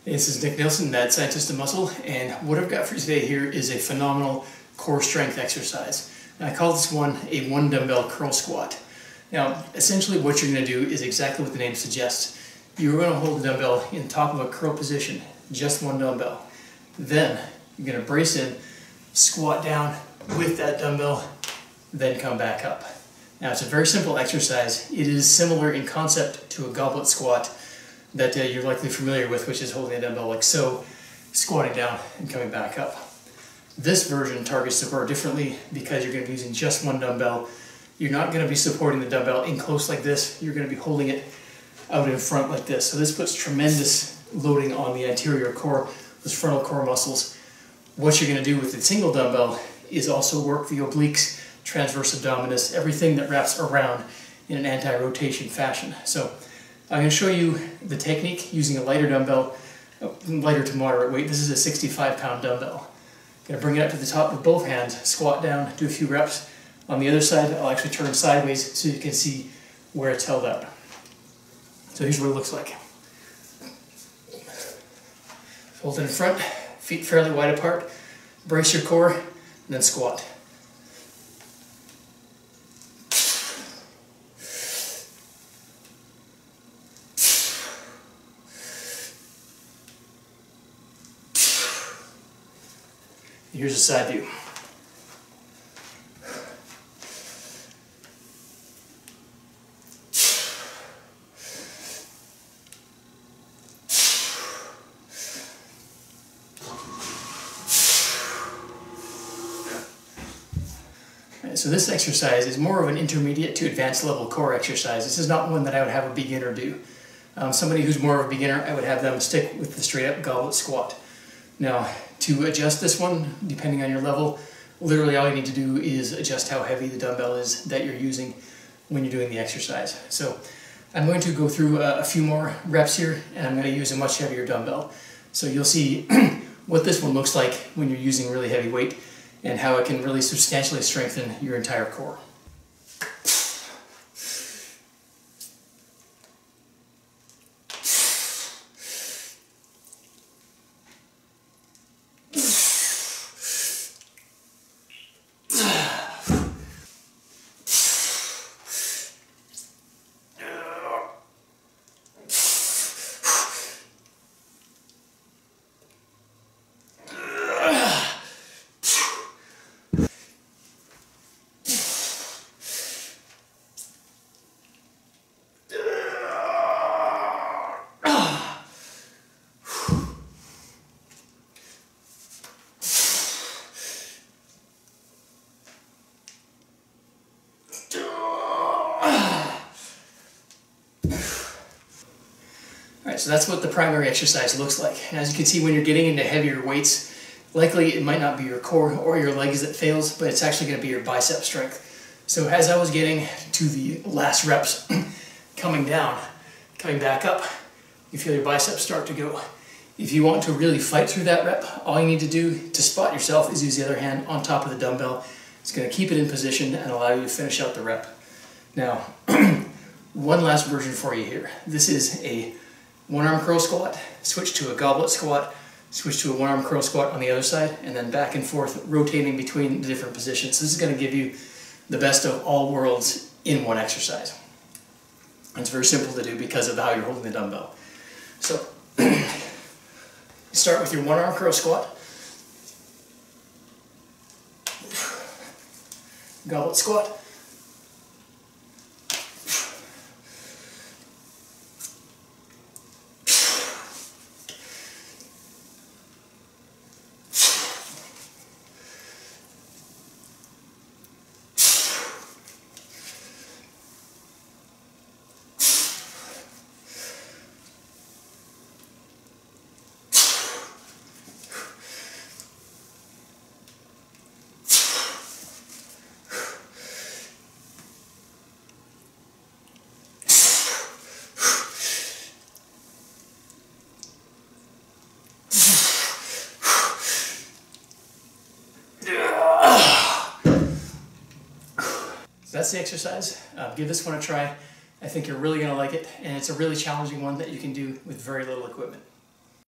This is Nilsson, Mad Scientist of Muscle, and what I've got for you today here is a phenomenal core strength exercise. And I call this one a 1 dumbbell curl squat. Now, essentially what you're going to do is exactly what the name suggests. You're going to hold the dumbbell in top of a curl position, just 1 dumbbell. Then you're going to brace in, squat down with that dumbbell, then come back up. Now, it's a very simple exercise. It is similar in concept to a goblet squat that you're likely familiar with, which is holding a dumbbell like so, squatting down and coming back up. This version targets the core differently because you're going to be using just 1 dumbbell. You're not going to be supporting the dumbbell in close like this. You're going to be holding it out in front like this. So this puts tremendous loading on the anterior core, those frontal core muscles. What you're going to do with the single dumbbell is also work the obliques, transverse abdominis, everything that wraps around in an anti-rotation fashion. So I'm going to show you the technique using a lighter dumbbell, lighter to moderate weight. This is a 65-pound dumbbell. I'm going to bring it up to the top with both hands, squat down, do a few reps. On the other side, I'll actually turn sideways so you can see where it's held out. So here's what it looks like. Hold it in front, feet fairly wide apart, brace your core, and then squat. Here's a side view. Right, so this exercise is more of an intermediate to advanced level core exercise. This is not one that I would have a beginner do. Somebody who's more of a beginner, I would have them stick with the straight up goblet squat. Now, to adjust this one, depending on your level, literally all you need to do is adjust how heavy the dumbbell is that you're using when you're doing the exercise. So I'm going to go through a few more reps here, and I'm going to use a much heavier dumbbell. So you'll see what this one looks like when you're using really heavy weight and how it can really substantially strengthen your entire core. Alright, so that's what the primary exercise looks like. And as you can see, when you're getting into heavier weights, likely it might not be your core or your legs that fails, but it's actually going to be your bicep strength. So as I was getting to the last reps, coming down, coming back up, you feel your biceps start to go. If you want to really fight through that rep, all you need to do to spot yourself is use the other hand on top of the dumbbell. It's going to keep it in position and allow you to finish out the rep. Now, one last version for you here. This is a 1-arm curl squat, switch to a goblet squat, switch to a 1-arm curl squat on the other side, and then back and forth rotating between the different positions. This is going to give you the best of all worlds in one exercise. It's very simple to do because of how you're holding the dumbbell. So, start with your 1-arm curl squat, goblet squat, So that's the exercise. Give this one a try. I think you're really going to like it, and it's a really challenging one that you can do with very little equipment.